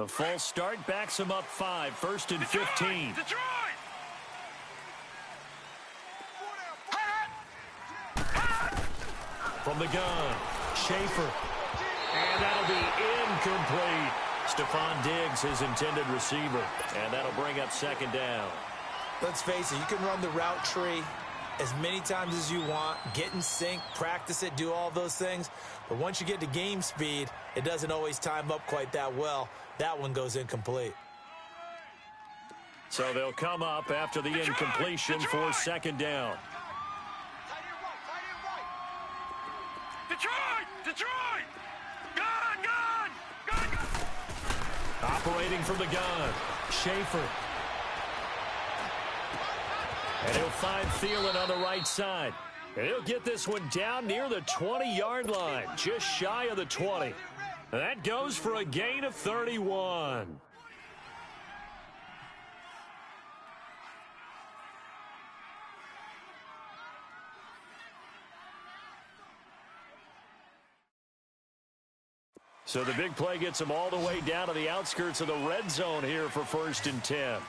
A false start backs him up 5, 1st and 15. From the gun, Schaefer. And that'll be incomplete. Stephon Diggs, his intended receiver. And that'll bring up 2nd down. Let's face it, you can run the route tree as many times as you want, get in sync, practice it, do all those things. But once you get to game speed, it doesn't always time up quite that well. That one goes incomplete. So they'll come up after the incompletion for 2nd down. Detroit! Gun! Operating from the gun, Schaefer. And he'll find Thielen on the right side. And he'll get this one down near the 20-yard line, just shy of the 20. That goes for a gain of 31. So the big play gets him all the way down to the outskirts of the red zone here for 1st and 10.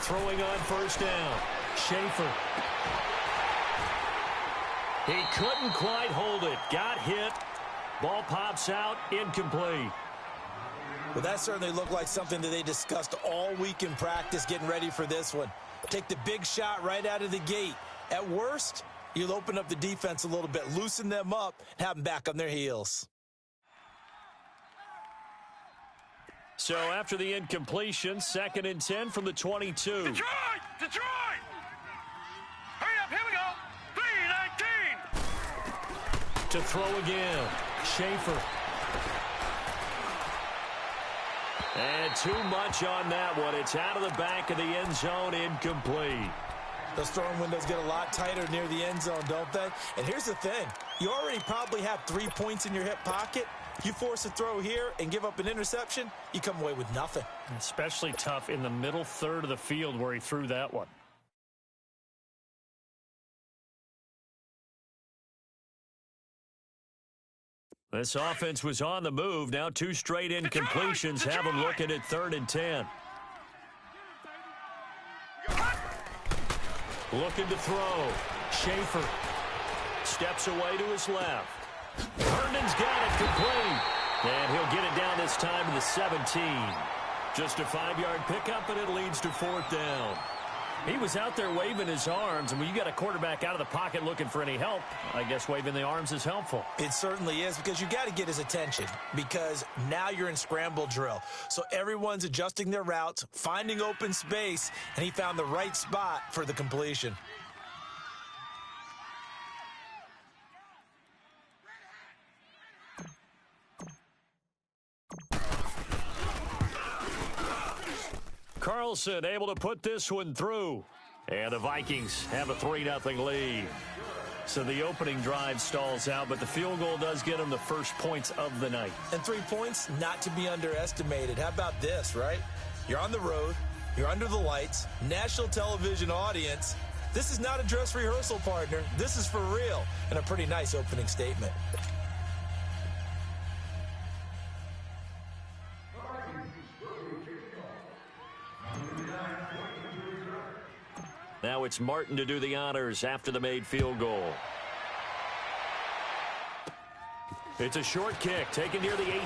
Throwing on 1st down, Schaefer. He couldn't quite hold it. Got hit. Ball pops out, incomplete. Well, that certainly looked like something that they discussed all week in practice getting ready for this one. Take the big shot right out of the gate. At worst, you'll open up the defense a little bit, loosen them up, and have them back on their heels. So after the incompletion, 2nd and 10 from the 22. Detroit! Hurry up, here we go. 3-19. To throw again, Schaefer. And too much on that one. It's out of the back of the end zone, incomplete. Those throwing windows get a lot tighter near the end zone, don't they? And here's the thing. You already probably have 3 points in your hip pocket. You force a throw here and give up an interception, you come away with nothing. Especially tough in the middle third of the field where he threw that one. This offense was on the move. Now 2 straight incompletions have him looking at 3rd and 10. Looking to throw. Schaefer steps away to his left. Herndon's got it complete. And he'll get it down this time to the 17. Just a 5-yard pickup, and it leads to 4th down. He was out there waving his arms, and when you got a quarterback out of the pocket looking for any help, I guess waving the arms is helpful. It certainly is, because you got to get his attention, because now you're in scramble drill. So everyone's adjusting their routes, finding open space, and he found the right spot for the completion. Carlson able to put this one through. And the Vikings have a 3-0 lead. So the opening drive stalls out, but the field goal does get them the first points of the night. And 3 points, not to be underestimated. How about this, right? You're on the road. You're under the lights. National television audience. This is not a dress rehearsal, partner. This is for real. And a pretty nice opening statement. Now it's Martin to do the honors after the made field goal. It's a short kick taken near the 18.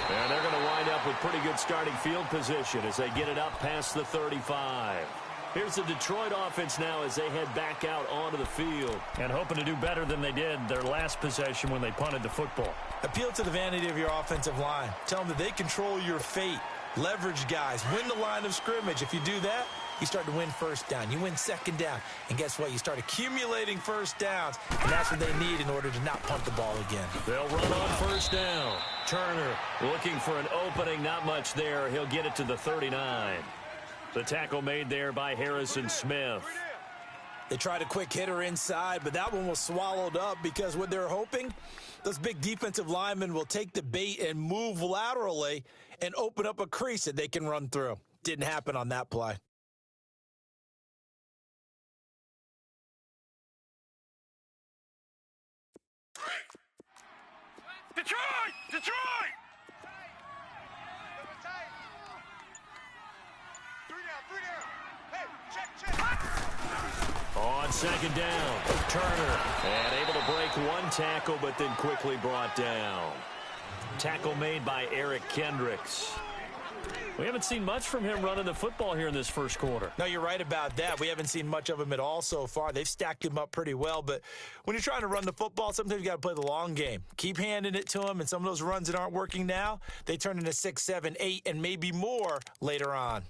And they're going to wind up with pretty good starting field position as they get it up past the 35. Here's the Detroit offense now as they head back out onto the field. And hoping to do better than they did their last possession when they punted the football. Appeal to the vanity of your offensive line. Tell them that they control your fate. Leverage guys. Win the line of scrimmage. If you do that, you start to win 1st down. You win 2nd down. And guess what? You start accumulating 1st downs. And that's what they need in order to not punt the ball again. They'll run on 1st down. Turner looking for an opening. Not much there. He'll get it to the 39. The tackle made there by Harrison Smith. They tried a quick hitter inside, but that one was swallowed up because what they're hoping, those big defensive linemen will take the bait and move laterally and open up a crease that they can run through. Didn't happen on that play. Detroit! Detroit! Three down. Hey, check. On second down, Turner, and able to break one tackle, but then quickly brought down. Tackle made by Eric Kendricks. We haven't seen much from him running the football here in this first quarter. No, you're right about that. We haven't seen much of him at all so far. They've stacked him up pretty well, but when you're trying to run the football, sometimes you got to play the long game. Keep handing it to him, and some of those runs that aren't working now, they turn into 6, 7, 8, and maybe more later on.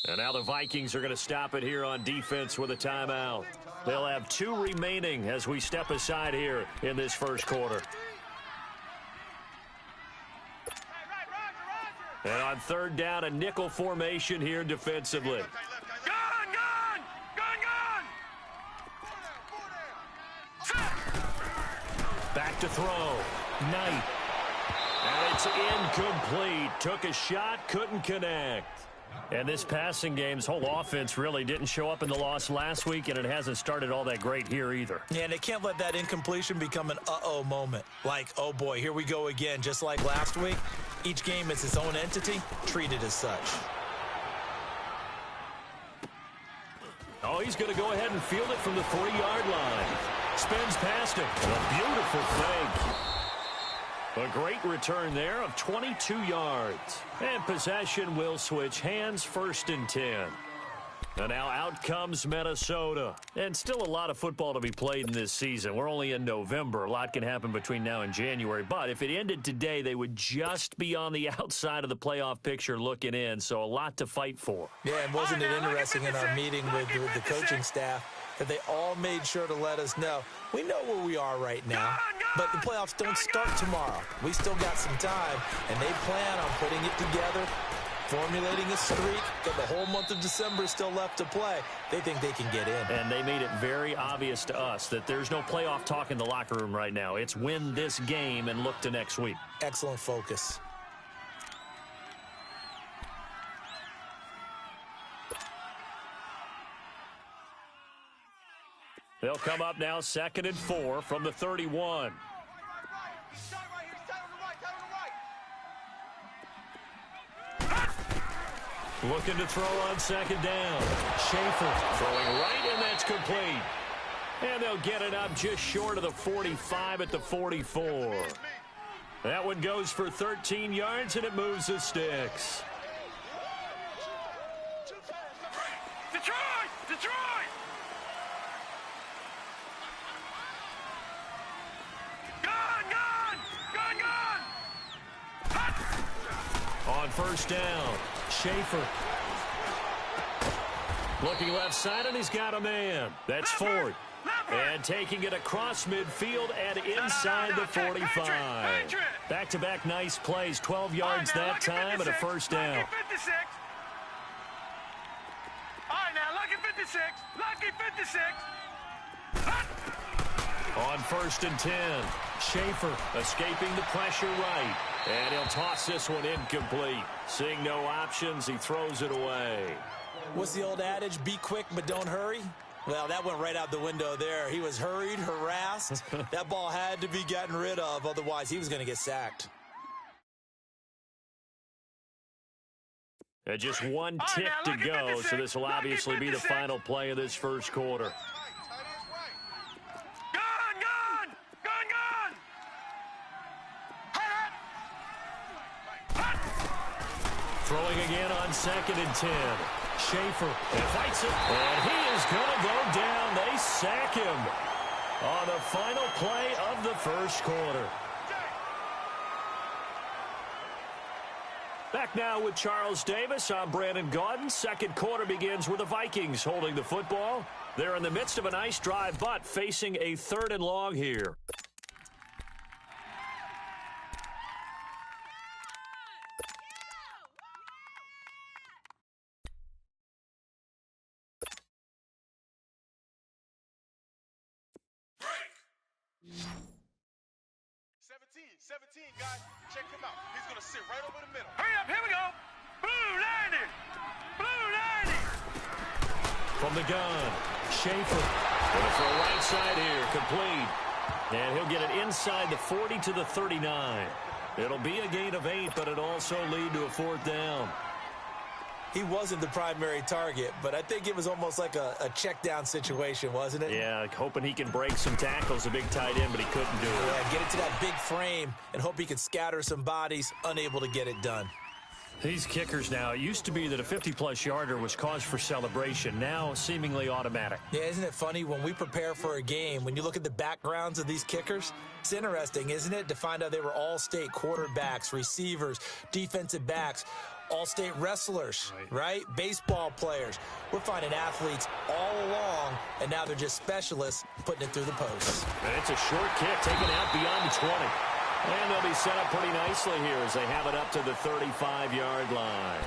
And now the Vikings are going to stop it here on defense with a timeout. They'll have 2 remaining as we step aside here in this first quarter. And on third down, a nickel formation here defensively. Back to throw. Knight. And it's incomplete. Took a shot, couldn't connect. And this passing game's whole offense really didn't show up in the loss last week, and it hasn't started all that great here either. Yeah, and they can't let that incompletion become an uh-oh moment. Like, oh boy, here we go again. Just like last week, each game is its own entity, treated as such. Oh, he's going to go ahead and field it from the 40-yard line. Spins past him. A beautiful fake. A great return there of 22 yards. And possession will switch hands, 1st and 10. And now out comes Minnesota. And still a lot of football to be played in this season. We're only in November. A lot can happen between now and January. But if it ended today, they would just be on the outside of the playoff picture looking in. So a lot to fight for. Yeah, and wasn't it interesting in our meeting with the coaching staff that they all made sure to let us know, we know where we are right now, but the playoffs don't start tomorrow. We still got some time, and they plan on putting it together, formulating a streak, got the whole month of December still left to play. They think they can get in. And they made it very obvious to us that there's no playoff talk in the locker room right now. It's win this game and look to next week. Excellent focus. They'll come up now 2nd and 4 from the 31. Looking to throw on 2nd down. Schaefer throwing right, and that's complete. And they'll get it up just short of the 45 at the 44. That one goes for 13 yards, and it moves the sticks. Detroit! Detroit! On 1st down, Schaefer. Looking left side, and he's got a man. That's Ford. And taking it across midfield and inside the 45. Back-to-back nice plays, 12 yards that time and a 1st down. Lucky 56. All right, now, lucky 56. Lucky 56. On 1st and 10, Schaefer escaping the pressure right. And he'll toss this one incomplete. Seeing no options, he throws it away. What's the old adage? Be quick, but don't hurry? Well, that went right out the window there. He was hurried, harassed. That ball had to be gotten rid of, otherwise he was going to get sacked. And just one tick to go, so this will obviously be the final play of this first quarter. Throwing again on 2nd and 10. Schaefer fights it, and he is going to go down. They sack him on the final play of the first quarter. Back now with Charles Davis. I'm Brandon Gaudin. Second quarter begins with the Vikings holding the football. They're in the midst of a nice drive, but facing a 3rd and long here. Guys, check him out. He's going to sit right over the middle. Hurry up, here we go. Blue 90. Blue 90. From the gun, Schaefer. Going for a right side here, complete. And he'll get it inside the 40 to the 39. It'll be a gain of 8, but it'll also lead to a 4th down. He wasn't the primary target, but I think it was almost like a check down situation, wasn't it? Yeah, hoping he can break some tackles, a big tight end, but he couldn't do it. Yeah, get it to that big frame and hope he can scatter some bodies, unable to get it done. These kickers now, it used to be that a 50-plus yarder was cause for celebration. Now, seemingly automatic. Yeah, isn't it funny? When we prepare for a game, when you look at the backgrounds of these kickers, it's interesting, isn't it, to find out they were all-state quarterbacks, receivers, defensive backs, all-state wrestlers, right? Baseball players. We're finding athletes all along, and now they're just specialists putting it through the posts. And it's a short kick taken out beyond the 20. And they'll be set up pretty nicely here as they have it up to the 35-yard line.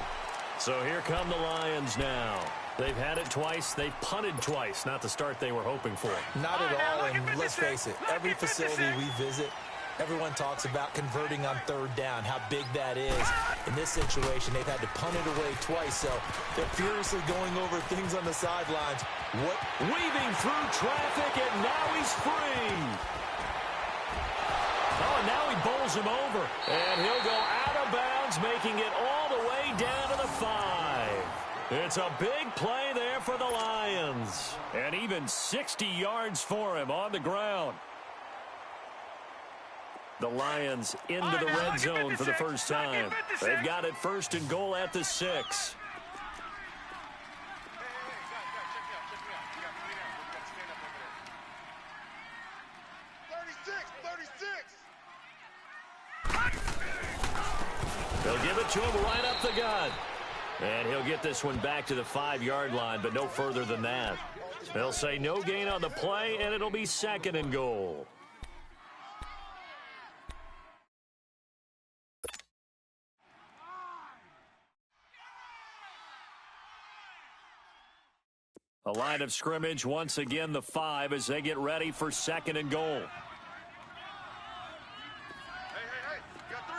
So here come the Lions now. They've had it twice. They've punted twice. Not the start they were hoping for. Not at all, and let's face it, every facility we visit, everyone talks about converting on 3rd down, how big that is. In this situation, they've had to punt it away twice, so they're furiously going over things on the sidelines. Weaving through traffic, and now he's free. Oh, and now he bowls him over. And he'll go out of bounds, making it all the way down to the 5. It's a big play there for the Lions. And even 60 yards for him on the ground. The Lions into the red zone for the first time. They've got it 1st and goal at the 6. They'll give it to him right up the gut. And he'll get this one back to the 5-yard line, but no further than that. They'll say no gain on the play, and it'll be 2nd and goal. A line of scrimmage, once again the 5 as they get ready for 2nd and goal.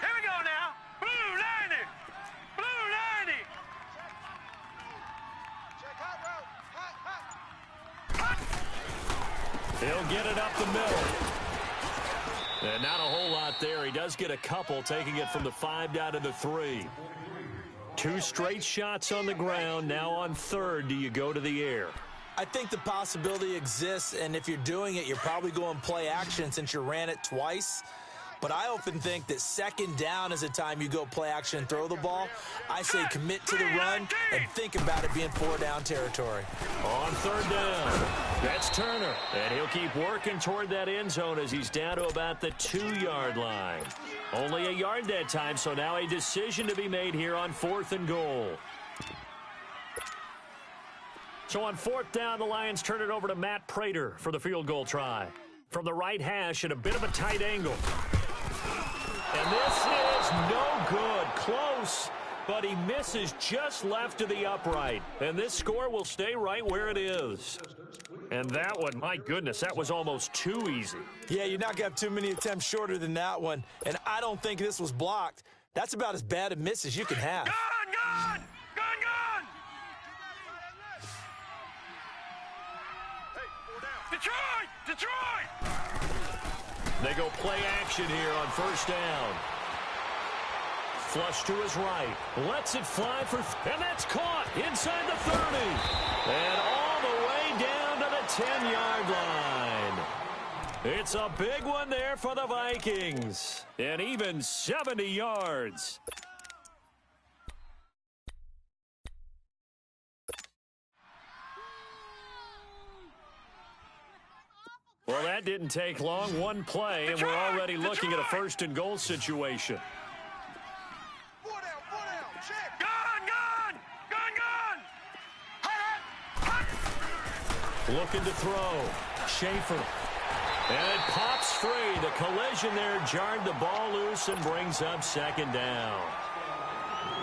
Here we go now. Blue 90. Blue 90. He'll get it up the middle. And not a whole lot there. He does get a couple, taking it from the 5 down to the 3. 2 straight shots on the ground. Now on 3rd, do you go to the air? I think the possibility exists, and if you're doing it, you're probably going play action since you ran it twice. But I often think that 2nd down is the time you go play action and throw the ball. I say commit to the run and think about it being 4-down territory. On 3rd down, that's Turner. And he'll keep working toward that end zone as he's down to about the 2-yard line. Only a yard that time, so now a decision to be made here on 4th and goal. So on 4th down, the Lions turn it over to Matt Prater for the field goal try. From the right hash at a bit of a tight angle. And this is no good. Close, but he misses just left of the upright. And this score will stay right where it is. And that one, my goodness, that was almost too easy. Yeah, you're not going to have too many attempts shorter than that one. And I don't think this was blocked. That's about as bad a miss as you can have. Gun, gun! Gun, gun! Detroit! Detroit! They go play action here on 1st down. Flush to his right. Lets it fly and that's caught inside the 30. And all the way down to the 10-yard line. It's a big one there for the Vikings. And even 70 yards. Well, that didn't take long. One play, and we're already looking at a 1st and goal situation. Four down, check. Gun, gun! Gun, gun! Looking to throw. Schaefer. And it pops free. The collision there jarred the ball loose and brings up 2nd down.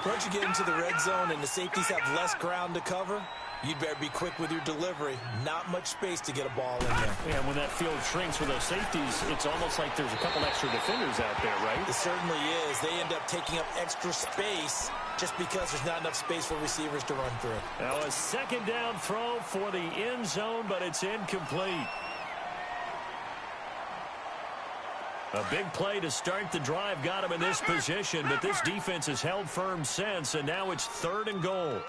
Once you get into the red zone and the safeties have less ground to cover, you'd better be quick with your delivery. Not much space to get a ball in there. And when that field shrinks with those safeties, it's almost like there's a couple extra defenders out there, right? It certainly is. They end up taking up extra space just because there's not enough space for receivers to run through. Now a second down throw for the end zone, but it's incomplete. A big play to start the drive got him in this position, but this defense has held firm since, and now it's 3rd and goal.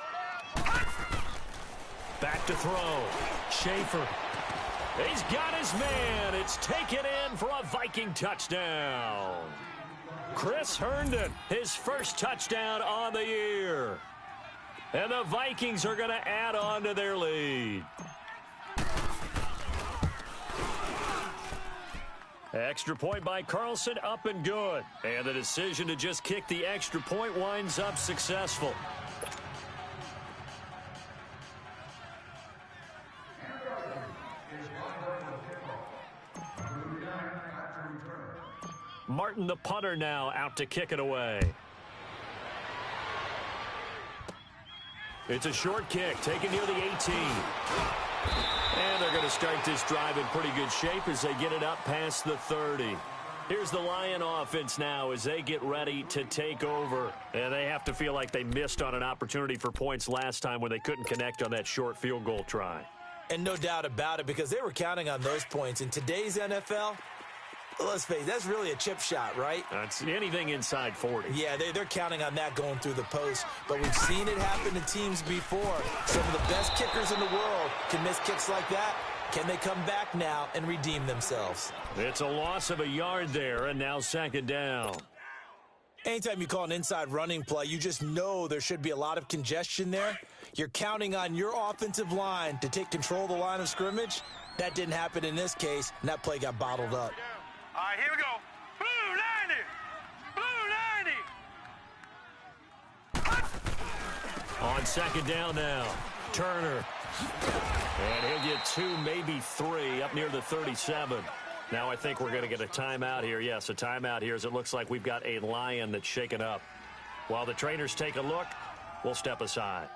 Back to throw. Schaefer. He's got his man. It's taken in for a Viking touchdown. Chris Herndon, his first touchdown on the year. And the Vikings are going to add on to their lead. Extra point by Carlson, up and good. And the decision to just kick the extra point winds up successful. Martin, the punter, now out to kick it away. It's a short kick, taken near the 18. And they're going to start this drive in pretty good shape as they get it up past the 30. Here's the Lion offense now as they get ready to take over. And they have to feel like they missed on an opportunity for points last time when they couldn't connect on that short field goal try. And no doubt about it, because they were counting on those points. In today's NFL, let's face it, that's really a chip shot, right? That's anything inside 40. Yeah, they're counting on that going through the post. But we've seen it happen to teams before. Some of the best kickers in the world can miss kicks like that. Can they come back now and redeem themselves? It's a loss of a yard there, and now 2nd down. Anytime you call an inside running play, you just know there should be a lot of congestion there. You're counting on your offensive line to take control of the line of scrimmage. That didn't happen in this case, and that play got bottled up. All right, here we go. Blue 90. Blue 90. On 2nd down now, Turner. And he'll get 2, maybe 3, up near the 37. Now I think we're going to get a timeout here. Yes, a timeout here as it looks like we've got a Lion that's shaken up. While the trainers take a look, we'll step aside.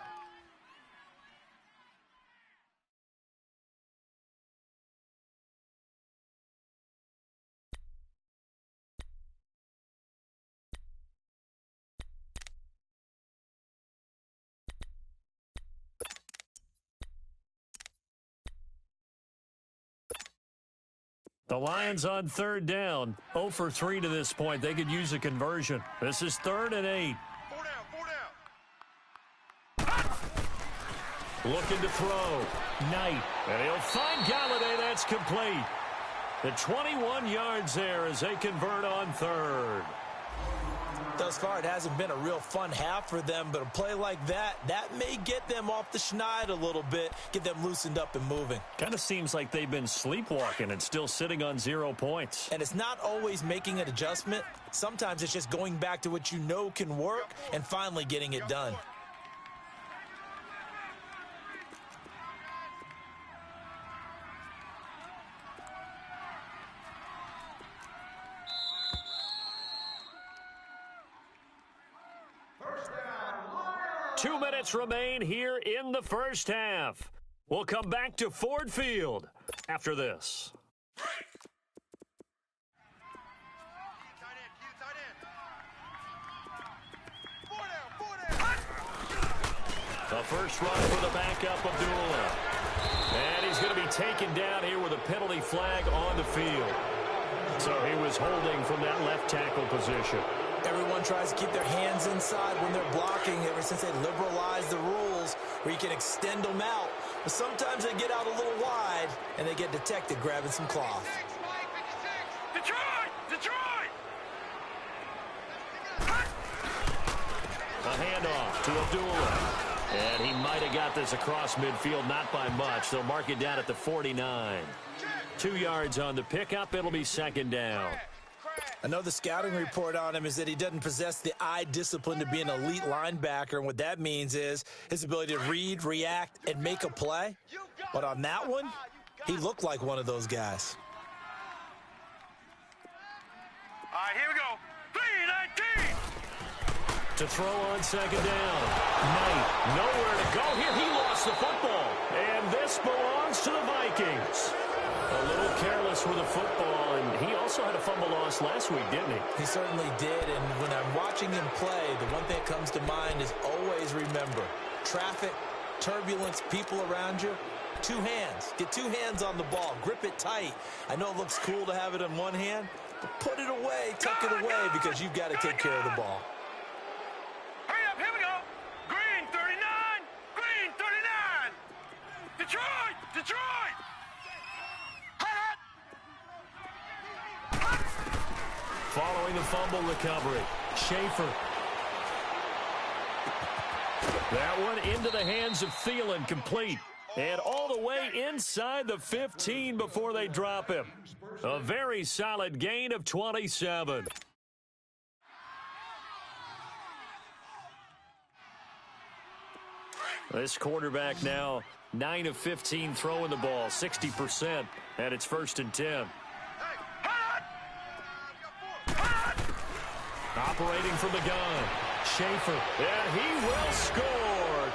The Lions on 3rd down. 0 for 3 to this point. They could use a conversion. This is 3rd and 8. 4 down. Looking to throw. Knight. And he'll find Galladay. That's complete. The 21 yards there as they convert on 3rd. Thus far, it hasn't been a real fun half for them, but a play like that may get them off the schneid a little bit, get them loosened up and moving. Kind of seems like they've been sleepwalking and still sitting on 0 points. And it's not always making an adjustment. Sometimes it's just going back to what you know can work and finally getting it done. Two minutes remain here in the first half. We'll come back to Ford Field after this. The first run for the backup, Abdullah. And he's going to be taken down here with a penalty flag on the field. So he was holding from that left tackle position. Everyone tries to keep their hands inside when they're blocking ever since they liberalized the rules where you can extend them out. But sometimes they get out a little wide and they get detected grabbing some cloth. Detroit! Detroit! A handoff to Abdullah. And he might have got this across midfield, not by much. They'll mark it down at the 49. 2 yards on the pickup. It'll be 2nd down. I know the scouting report on him is that he doesn't possess the eye discipline to be an elite linebacker, and what that means is his ability to read, react, and make a play. But on that one, he looked like one of those guys. All right, here we go. 3-19. To throw on 2nd down. Knight, nowhere to go here. He lost the football. And this belongs to the Vikings. A little careless with the football, and he also had a fumble loss last week, didn't he? He certainly did, and when I'm watching him play, the one thing that comes to mind is always remember, traffic, turbulence, people around you, two hands. Get two hands on the ball. Grip it tight. I know it looks cool to have it in one hand, but put it away, tuck it away, because you've got to take care of the ball. Hurry up, here we go. Green 39, green 39. Detroit, Detroit. Hot. Following the fumble recovery, Schaefer. That one into the hands of Thielen, complete. And all the way inside the 15 before they drop him. A very solid gain of 27. This quarterback now 9 of 15 throwing the ball, 60%, and it's 1st and 10. Operating from the gun, Schaefer, and he will score.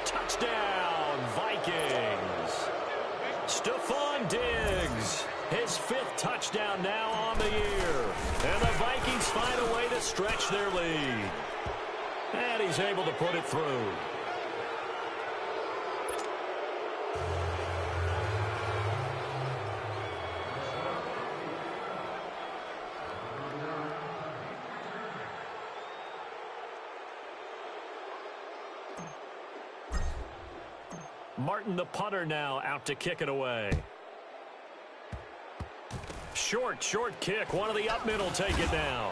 Touchdown, Vikings. Stephon Diggs, his 5th touchdown now on the year. And the Vikings find a way to stretch their lead. And he's able to put it through. Martin, the punter, now out to kick it away. Short kick. One of the up middle take it now.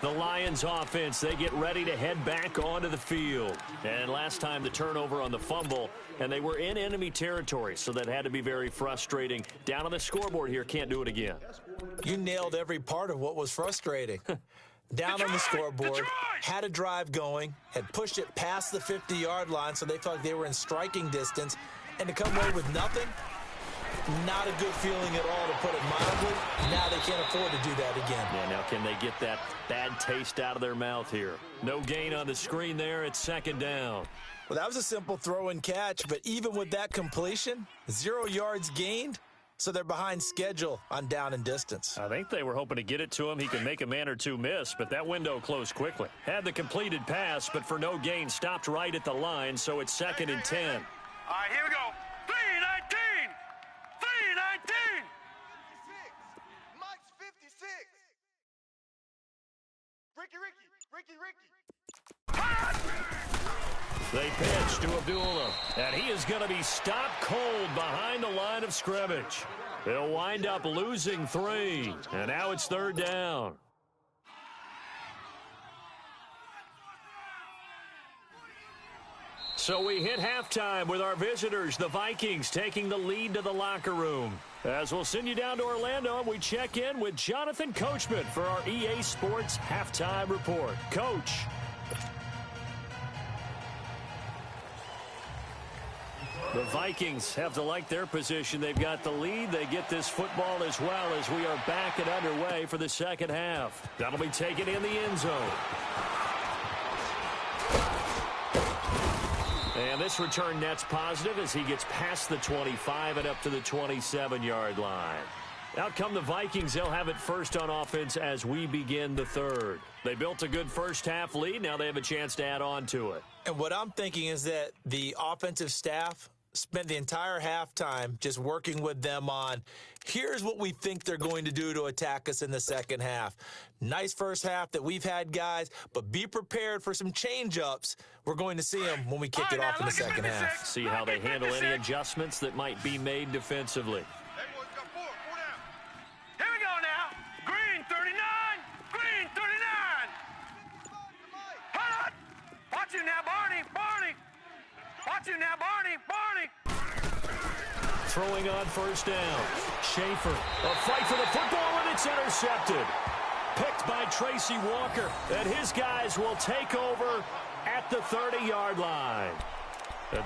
The Lions offense, they get ready to head back onto the field. And last time the turnover on the fumble, and they were in enemy territory, so that had to be very frustrating. Down on the scoreboard here, can't do it again. You nailed every part of what was frustrating. Down on the scoreboard, had a drive going, had pushed it past the 50-yard line, so they felt like they were in striking distance, and to come away with nothing, not a good feeling at all, to put it mildly. Now they can't afford to do that again. Yeah, now can they get that bad taste out of their mouth here? No gain on the screen there. It's 2nd down. Well, that was a simple throw and catch, but even with that completion, 0 yards gained, so they're behind schedule on down and distance. I think they were hoping to get it to him. He could make a man or two miss, but that window closed quickly. Had the completed pass, but for no gain, stopped right at the line, so it's 2nd and 10. All right, here we go. 319. 319. Mike's 56. Ricky. They pitch to Abdullah, and he is going to be stopped cold behind the line of scrimmage. They'll wind up losing 3, and now it's 3rd down. So we hit halftime with our visitors, the Vikings, taking the lead to the locker room. As we'll send you down to Orlando, and we check in with Jonathan Coachman for our EA Sports Halftime Report. Coach. The Vikings have to like their position. They've got the lead. They get this football as well as we are back and underway for the second half. That'll be taken in the end zone. And this return net's positive as he gets past the 25 and up to the 27-yard line. Out come the Vikings. They'll have it first on offense as we begin the 3rd. They built a good first half lead. Now they have a chance to add on to it. And what I'm thinking is that the offensive staff spent the entire halftime just working with them on, here's what we think they're going to do to attack us in the second half. Nice first half that we've had, guys, but be prepared for some change-ups. We're going to see them when we kick it off in the second half. See how they handle any adjustments that might be made defensively. Here we go now. Green 39. Green 39. Hot. Watch you now, Barney. Watch you now, Barney. Throwing on first down. Schaefer, a fight for the football, and it's intercepted. Picked by Tracy Walker, and his guys will take over at the 30-yard line.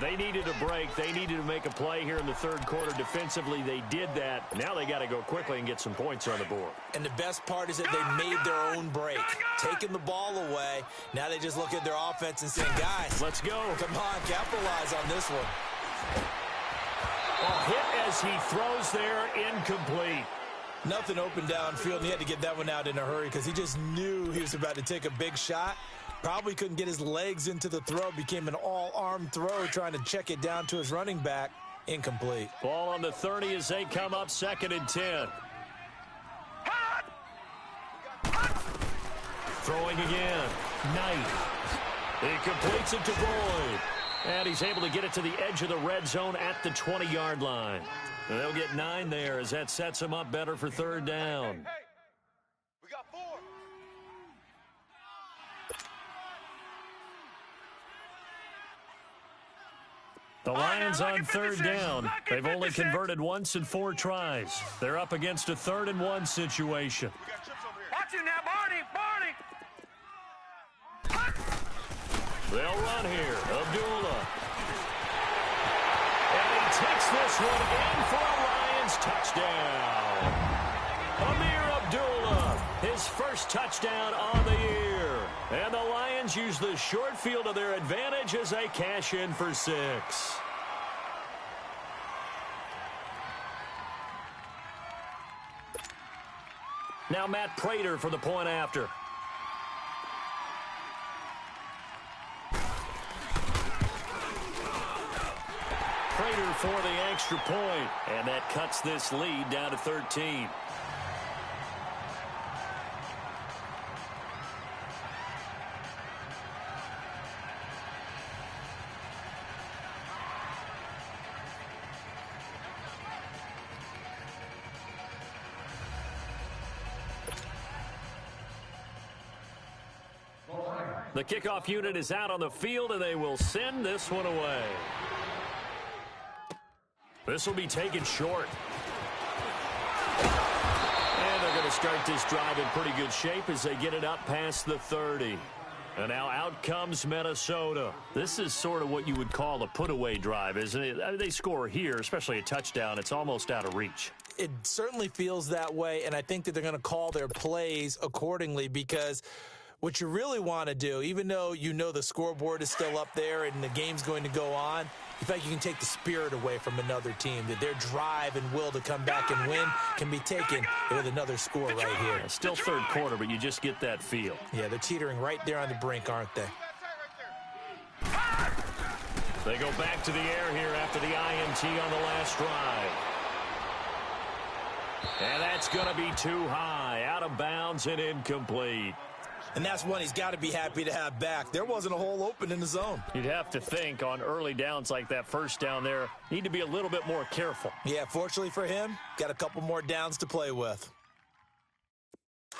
They needed a break. They needed to make a play here in the 3rd quarter. Defensively, they did that. Now they got to go quickly and get some points on the board. And the best part is that they made their own break, taking the ball away. Now they just look at their offense and saying, guys, let's go. Come on, capitalize on this one. A hit as he throws there, incomplete. Nothing open downfield, and he had to get that one out in a hurry because he just knew he was about to take a big shot. Probably couldn't get his legs into the throw. Became an all-arm throw trying to check it down to his running back. Incomplete. Ball on the 30 as they come up 2nd and 10. Throwing again. Knight. He completes it to Boyd. And he's able to get it to the edge of the red zone at the 20-yard line. And they'll get 9 there as that sets them up better for 3rd down. Hey, we got 4. The Lions on 3rd down. They've only converted once in 4 tries. They're up against a 3rd and 1 situation. Watch it now, Barney. They'll run here. Abdullah. And he takes this one in for a Lions touchdown. Amir Abdullah, his first touchdown on the year. And the Lions use the short field to their advantage as they cash in for 6. Now Matt Prater for the point after. Prater for the extra point, and that cuts this lead down to 13. The kickoff unit is out on the field, and they will send this one away. This will be taken short. And they're going to start this drive in pretty good shape as they get it up past the 30. And now out comes Minnesota. This is sort of what you would call a put-away drive, isn't it? I mean, they score here, especially a touchdown. It's almost out of reach. It certainly feels that way, and I think that they're going to call their plays accordingly because what you really want to do, even though you know the scoreboard is still up there and the game's going to go on, in fact, you can take the spirit away from another team, that their drive and will to come back and win can be taken with another score right here. Still 3rd quarter, but you just get that feel. Yeah, they're teetering right there on the brink, aren't they? They go back to the air here after the INT on the last drive. And that's going to be too high, out of bounds and incomplete. And that's one he's got to be happy to have back. There wasn't a hole open in the zone. You'd have to think on early downs like that first down there, need to be a little bit more careful. Yeah, fortunately for him, got a couple more downs to play with.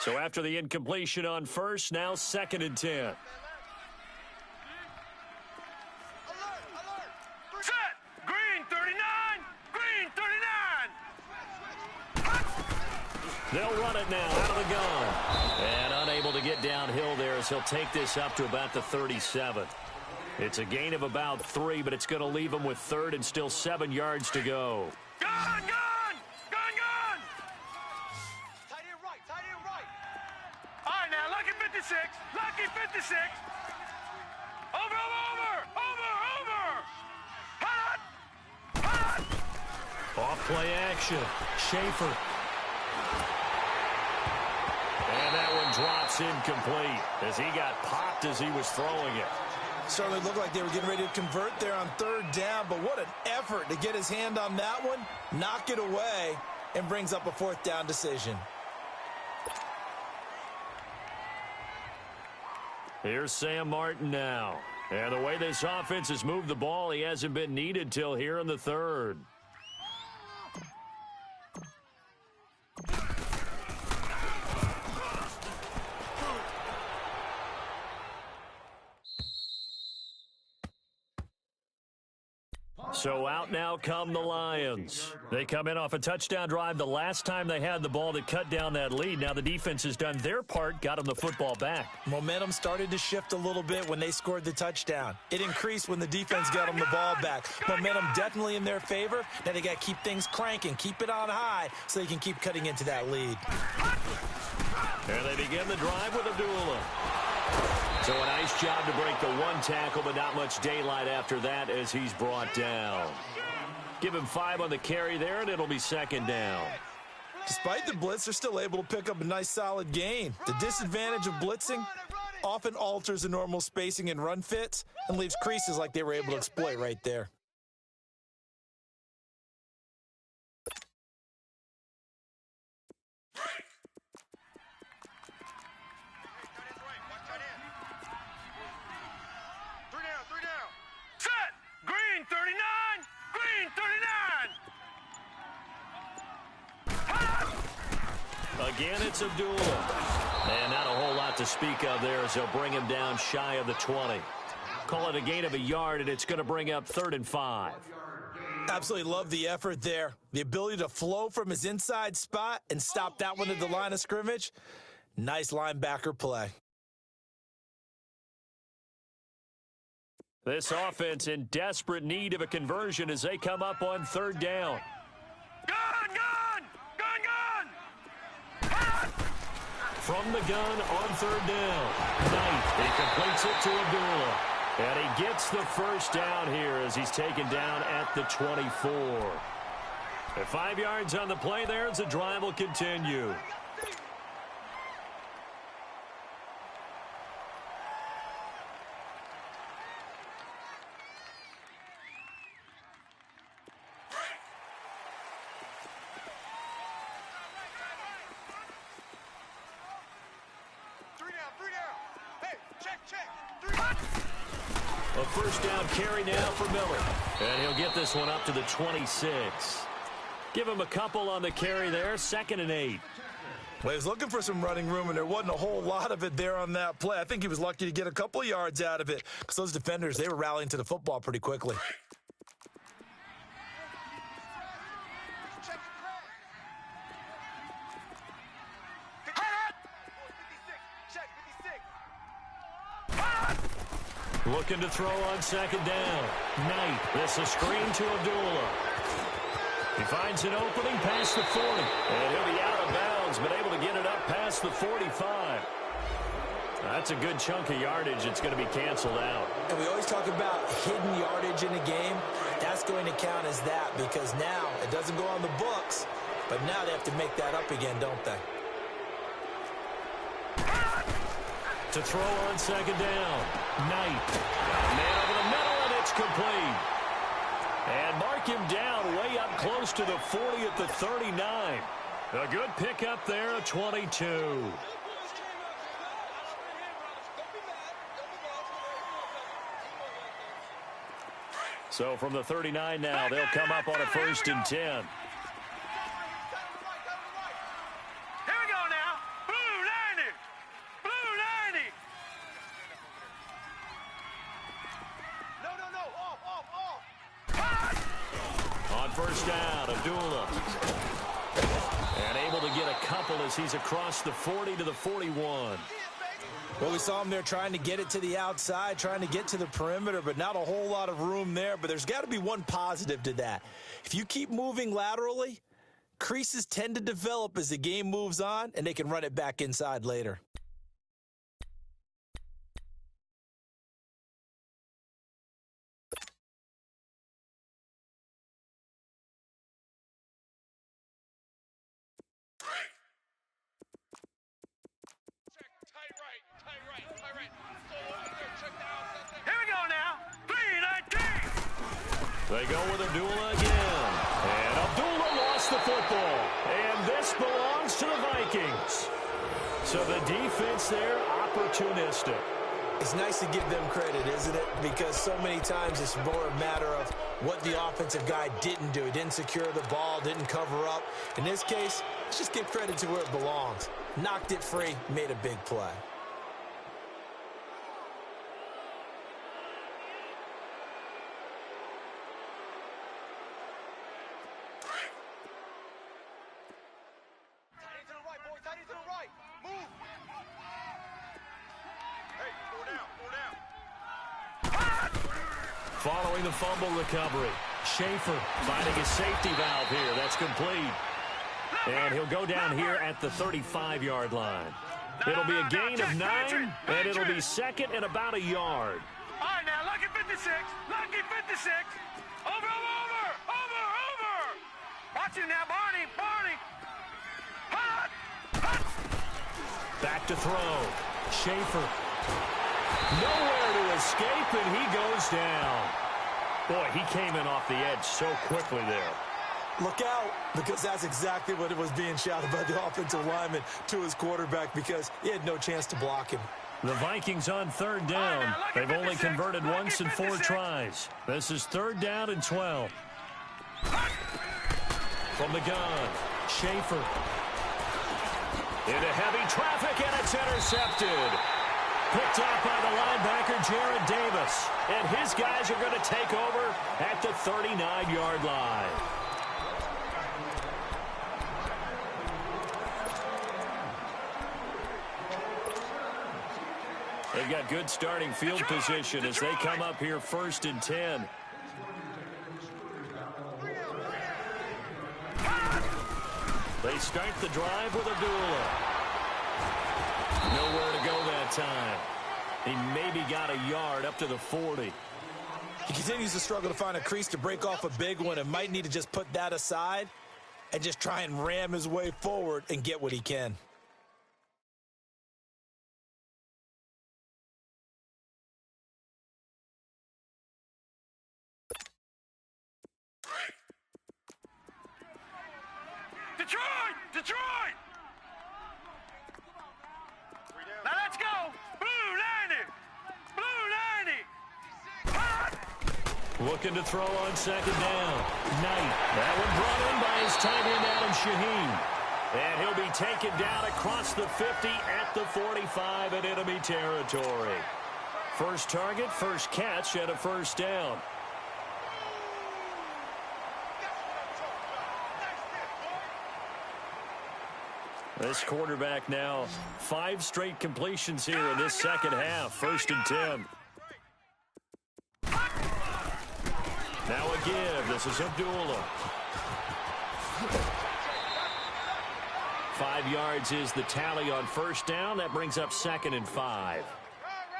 So after the incompletion on first, now 2nd and 10. Set! Green 39! Green 39! They'll run it now out of the gun. And unable to get downhill there as he'll take this up to about the 37. It's a gain of about 3, but it's going to leave him with 3rd and still 7 yards to go. Gun! Gun! Gun! Gun! Tight end right, tight end right. All right, now, lucky 56. Lucky 56. Over, over, over. Over, over. Hot! Hot! Off play action. Schaefer. And that one drops incomplete as he got popped as he was throwing it. Certainly looked like they were getting ready to convert there on 3rd down, but what an effort to get his hand on that one, knock it away, and brings up a 4th down decision. Here's Sam Martin now. And the way this offense has moved the ball, he hasn't been needed till here in the 3rd. So out now come the Lions. They come in off a touchdown drive the last time they had the ball to cut down that lead. Now the defense has done their part, got them the football back. Momentum started to shift a little bit when they scored the touchdown. It increased when the defense got them the ball back. Momentum definitely in their favor. Now they got to keep things cranking, keep it on high so they can keep cutting into that lead. And they begin the drive with Abdullah. So a nice job to break the one tackle, but not much daylight after that as he's brought down. Give him 5 on the carry there, and it'll be second down. Despite the blitz, they're still able to pick up a nice, solid gain. The disadvantage of blitzing often alters the normal spacing and run fits and leaves creases like they were able to exploit right there. Set! Green 39! Green 39! Again, it's Abdullah. And not a whole lot to speak of there as they'll bring him down shy of the 20. Call it a gain of a yard, and it's going to bring up 3rd and 5. Absolutely love the effort there. The ability to flow from his inside spot and stop that one at the line of scrimmage. Nice linebacker play. This offense in desperate need of a conversion as they come up on 3rd down. Gun! Gun! Gun! Gun! From the gun on 3rd down. Knight, he completes it to Abdullah. And he gets the first down here as he's taken down at the 24. At 5 yards on the play there as the drive will continue. A first down carry now for Miller. And he'll get this one up to the 26. Give him a couple on the carry there. 2nd and 8. Well, he was looking for some running room, and there wasn't a whole lot of it there on that play. I think he was lucky to get a couple yards out of it because those defenders, they were rallying to the football pretty quickly. Looking to throw on 2nd down. Knight, this a screen to Abdullah. He finds an opening past the 40. And he'll be out of bounds, but able to get it up past the 45. That's a good chunk of yardage. It's going to be canceled out. And we always talk about hidden yardage in a game. That's going to count as that because now it doesn't go on the books, but now they have to make that up again, don't they? To throw on 2nd down. Knight. Man over the middle, and it's complete. And mark him down way up close to the 40 at the 39. A good pickup there, a 22. So from the 39 now, they'll come up on a 1st and 10. First down, Abdullah. And able to get a couple as he's across the 40 to the 41. Well, we saw him there trying to get it to the outside, trying to get to the perimeter, but not a whole lot of room there. But there's got to be one positive to that. If you keep moving laterally, creases tend to develop as the game moves on, and they can run it back inside later. They go with Abdullah again. And Abdullah lost the football. And this belongs to the Vikings. So the defense there, opportunistic. It's nice to give them credit, isn't it? Because so many times it's more a matter of what the offensive guy didn't do. He didn't secure the ball, didn't cover up. In this case, let's just give credit to where it belongs. Knocked it free, made a big play. Following the fumble recovery, Schaefer finding his safety valve here. That's complete. And he'll go down here at the 35-yard line. It'll be a gain of 9, and it'll be 2nd and about a yard. All right, now, lucky 56. Lucky 56. Over, over, over, over, you now, Barney. Barney. Hut. Hut. Back to throw. Schaefer. Nowhere to escape, and he goes down. Boy, he came in off the edge so quickly there. Look out, because that's exactly what it was being shouted by the offensive lineman to his quarterback, because he had no chance to block him. The Vikings on third down. They've only converted once in 4 tries. This is 3rd down and 12. From the gun, Schaefer. Into heavy traffic, and it's intercepted. Picked off by the linebacker, Jared Davis. And his guys are going to take over at the 39-yard line. They've got good starting field position as they come up here 1st and 10. They start the drive with Abdullah. Nowhere to go that time. He maybe got a yard up to the 40. He continues to struggle to find a crease to break off a big one and might need to just put that aside and just try and ram his way forward and get what he can. Detroit! Detroit! Now let's go! Blue 90! Blue 90! Hut! Looking to throw on 2nd down. Knight. That one brought in by his tight end, Adam Shaheen. And he'll be taken down across the 50 at the 45 in enemy territory. First target, first catch, and a 1st down. This quarterback now 5 straight completions here in this second half. 1st and 10. Now a give. This is Abdullah. 5 yards is the tally on 1st down. That brings up 2nd and 5.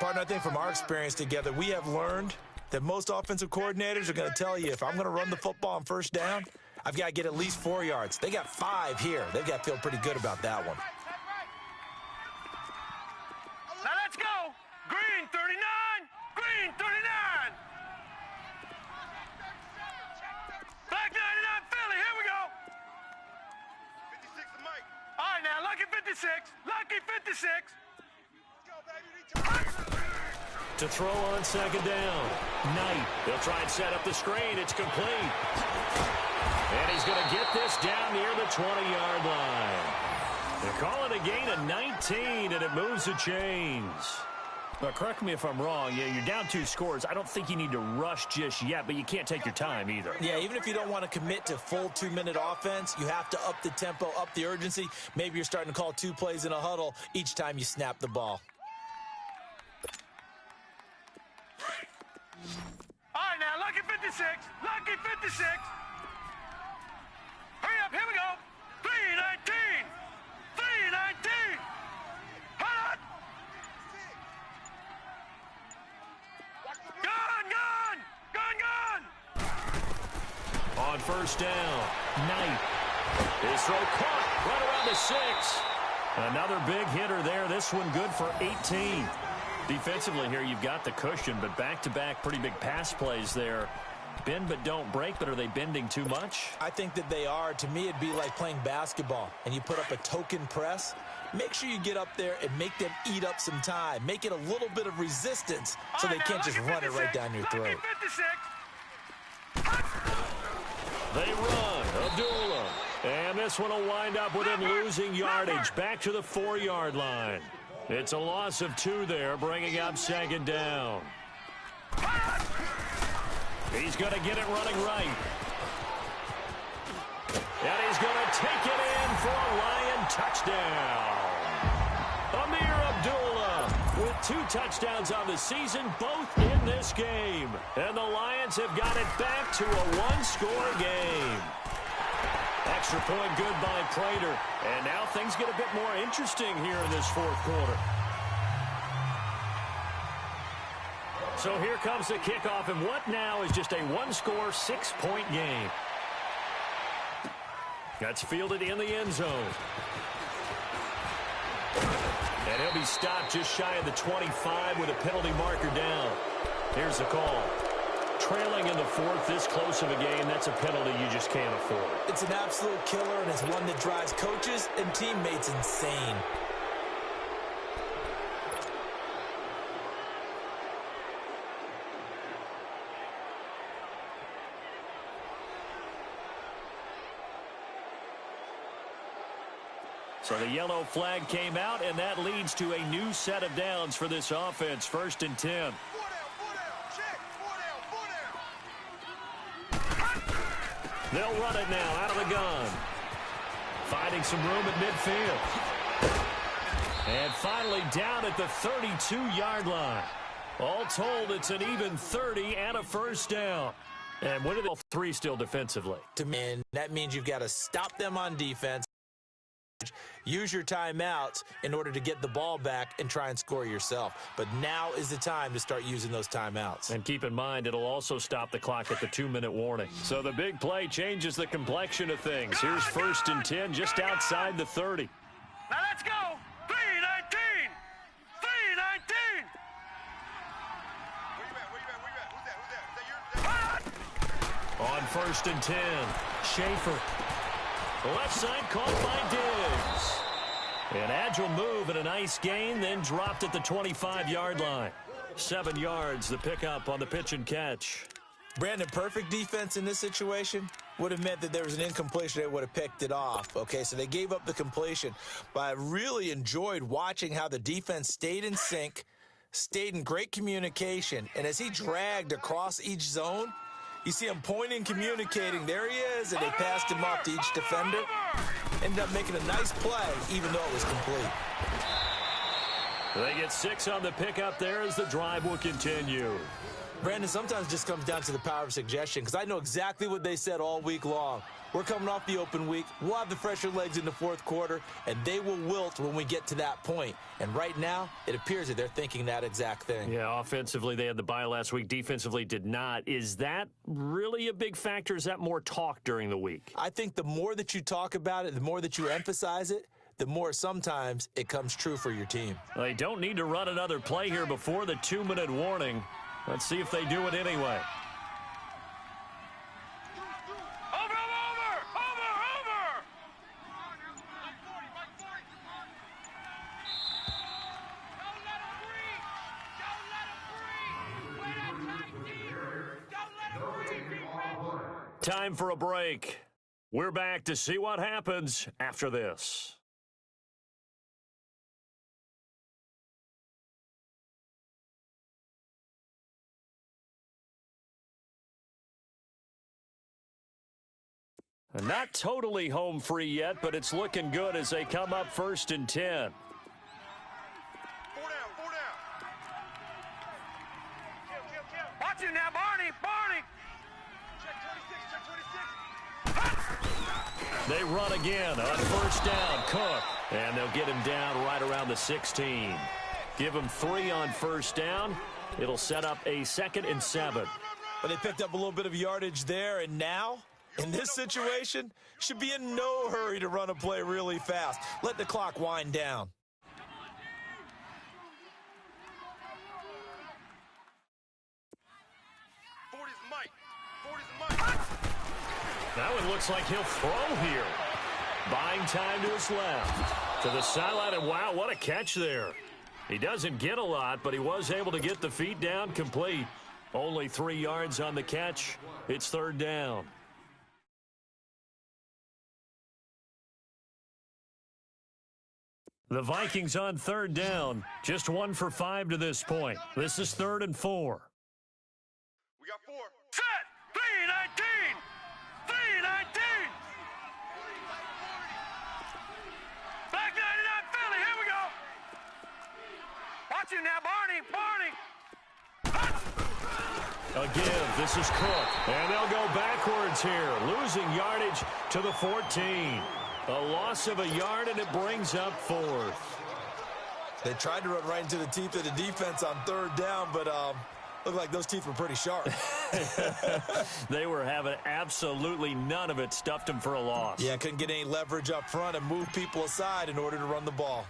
Partner, I think from our experience together, we have learned that most offensive coordinators are going to tell you, if I'm going to run the football on 1st down, I've got to get at least 4 yards. They got 5 here. They've got to feel pretty good about that one. Now let's go! Green 39! Green 39! Black 99 Philly, here we go! 56 to Mike. All right, now, lucky 56. Lucky 56. To throw on 2nd down. Knight. They'll try and set up the screen. It's complete. And he's going to get this down near the 20-yard line. They're calling a gain of 19, and it moves the chains. Now, correct me if I'm wrong. Yeah, you're down 2 scores. I don't think you need to rush just yet, but you can't take your time either. Yeah, even if you don't want to commit to full 2-minute offense, you have to up the tempo, up the urgency. Maybe you're starting to call 2 plays in a huddle each time you snap the ball. All right, now, lucky 56. Lucky 56. Hurry up, here we go. 319. 319. Hut! Gun, gun! Gun, gun! On 1st down, Knight. His throw caught right around the 6. Another big hitter there. This one good for 18. Defensively here, you've got the cushion, but back-to-back pretty big pass plays there. Bend but don't break, but are they bending too much? I think that they are. To me, it'd be like playing basketball, and you put up a token press. Make sure you get up there and make them eat up some time. Make it a little bit of resistance so they can't just run it right down your throat. They run. Abdullah. And this one will wind up with him losing yardage back to the 4-yard line. It's a loss of 2 there, bringing up 2nd down. He's going to get it running right. And he's going to take it in for a Lion touchdown. Amir Abdullah with 2 touchdowns on the season, both in this game. And the Lions have got it back to a 1-score game. Extra point good by Prater. And now things get a bit more interesting here in this 4th quarter. So here comes the kickoff, and what now is just a 1-score, 6-point game. That's fielded in the end zone. And he'll be stopped just shy of the 25 with a penalty marker down. Here's the call. Trailing in the fourth, this close of a game, that's a penalty you just can't afford. It's an absolute killer, and it's one that drives coaches and teammates insane. So the yellow flag came out, and that leads to a new set of downs for this offense. 1st and 10. They'll run it now out of the gun. Finding some room at midfield. And finally down at the 32-yard line. All told, it's an even 30 and a first down. And what are the 3 still defensively? And that means you've got to stop them on defense. Use your timeouts in order to get the ball back and try and score yourself. But now is the time to start using those timeouts. And keep in mind, it'll also stop the clock at the 2-minute warning. So the big play changes the complexion of things. Here's 1st and 10 just outside the 30. Now let's go. 3-19. 3-19. Where you at? Who's that? Is that yours? On 1st and 10, Schaefer. Left side caught by Diggs. An agile move and a nice gain, then dropped at the 25-yard line. 7 yards, the pickup on the pitch and catch. Brandon, perfect defense in this situation would have meant that there was an incompletion. They would have picked it off. Okay, so they gave up the completion. But I really enjoyed watching how the defense stayed in sync, stayed in great communication, and as he dragged across each zone, you see him pointing, communicating. There he is, and they passed him off to each defender. Ended up making a nice play, even though it was complete. They get 6 on the pickup there as the drive will continue. Brandon, sometimes it just comes down to the power of suggestion, because I know exactly what they said all week long. We're coming off the open week. We'll have the fresher legs in the fourth quarter, and they will wilt when we get to that point. And right now, it appears that they're thinking that exact thing. Yeah, offensively, they had the bye last week. Defensively, did not. Is that really a big factor? Is that more talk during the week? I think the more that you talk about it, the more that you emphasize it, the more sometimes it comes true for your team. They don't need to run another play here before the 2-minute warning. Let's see if they do it anyway. Time for a break. We're back to see what happens after this. Not totally home free yet, but it's looking good as they come up 1st and 10. 4 down, 4 down. Kill. Watch it now, Barney. Check 26. They run again on 1st down. Cook. And they'll get him down right around the 16. Give him 3 on 1st down. It'll set up a 2nd and 7. But they picked up a little bit of yardage there, and now, in this situation, should be in no hurry to run a play really fast. Let the clock wind down. That one looks like he'll throw here. Buying time to his left. To the sideline, and wow, what a catch there. He doesn't get a lot, but he was able to get the feet down complete. Only 3 yards on the catch. It's 3rd down. The Vikings on 3rd down. Just 1 for 5 to this point. This is 3rd and 4. We got 4. Set. 3-19. 3-19. Back 99 Philly. Here we go. Watch him now, Barney. A give. This is Cook. And they'll go backwards here. Losing yardage to the 14. A loss of a yard, and it brings up 4th. They tried to run right into the teeth of the defense on 3rd down, but looked like those teeth were pretty sharp. They were having absolutely none of it, stuffed them for a loss. Yeah, couldn't get any leverage up front and move people aside in order to run the ball.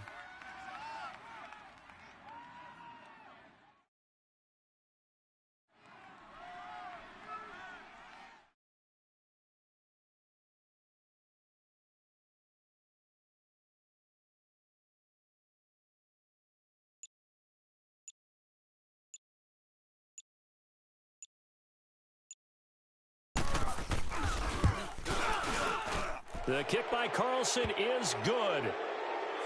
The kick by Carlson is good.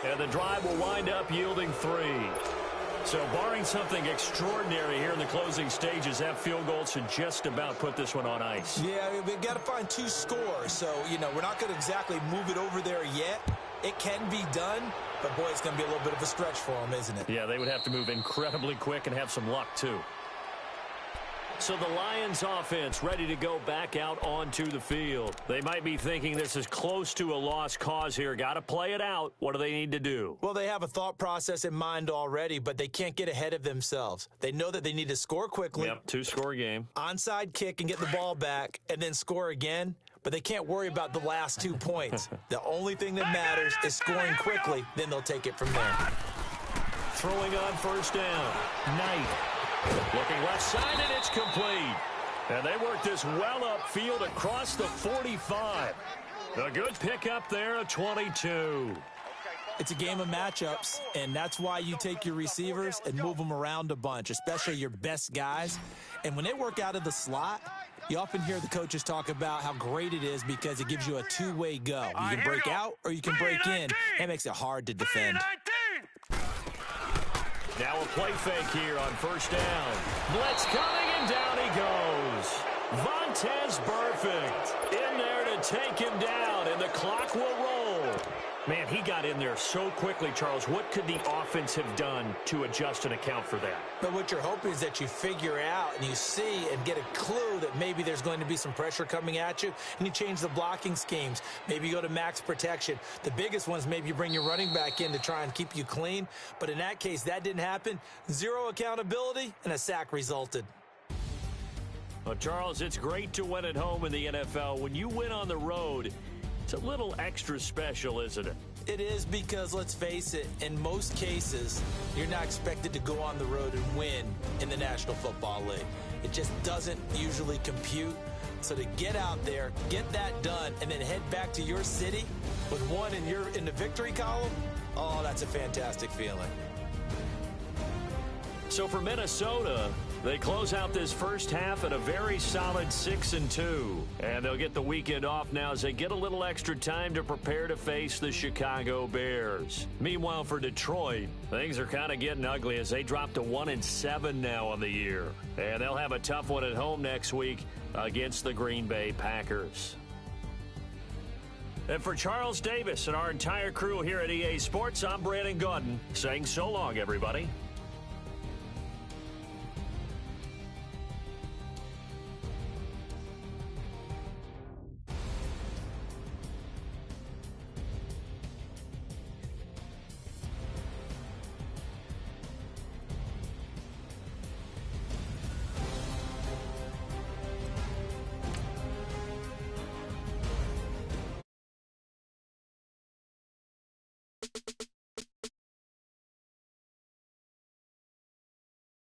And the drive will wind up yielding 3. So barring something extraordinary here in the closing stages, that field goal should just about put this one on ice. Yeah, we've got to find 2 scores. So, we're not going to exactly move it over there yet. It can be done, but, boy, it's going to be a little bit of a stretch for them, isn't it? Yeah, they would have to move incredibly quick and have some luck, too. So the Lions offense ready to go back out onto the field. They might be thinking this is close to a lost cause here. Got to play it out. What do they need to do? Well, they have a thought process in mind already, but they can't get ahead of themselves. They know that they need to score quickly. Yep, 2-score game. Onside kick and get the ball back and then score again. But they can't worry about the last 2 points. The only thing that matters is scoring quickly. Then they'll take it from there. Throwing on first down. Knight. Looking left side, and it's complete. And they work this well upfield across the 45. A good pickup there, a 22. It's a game of matchups, and that's why you take your receivers and move them around a bunch, especially your best guys. And when they work out of the slot, you often hear the coaches talk about how great it is because it gives you a two-way go. You can break out or you can break in. It makes it hard to defend. Now a play fake here on first down. Blitz coming, and down he goes. Vontaze Burfict in there to take him down, and the clock will roll. Man, he got in there so quickly, Charles. What could the offense have done to adjust and account for that? But what you're hoping is that you figure out and you see and get a clue that maybe there's going to be some pressure coming at you, and you change the blocking schemes. Maybe you go to max protection. The biggest one is maybe you bring your running back in to try and keep you clean. But in that case, that didn't happen. 0 accountability, and a sack resulted. Well, Charles, it's great to win at home in the NFL. When you win on the road, it's a little extra special, isn't it? It is because, let's face it, in most cases, you're not expected to go on the road and win in the National Football League. It just doesn't usually compute. So to get out there, get that done, and then head back to your city with one in the victory column, oh, that's a fantastic feeling. So for Minnesota, they close out this first half at a very solid 6-2. And they'll get the weekend off now as they get a little extra time to prepare to face the Chicago Bears. Meanwhile, for Detroit, things are kind of getting ugly as they drop to 1-7 now on the year. And they'll have a tough one at home next week against the Green Bay Packers. And for Charles Davis and our entire crew here at EA Sports, I'm Brandon Gaudin saying so long, everybody. You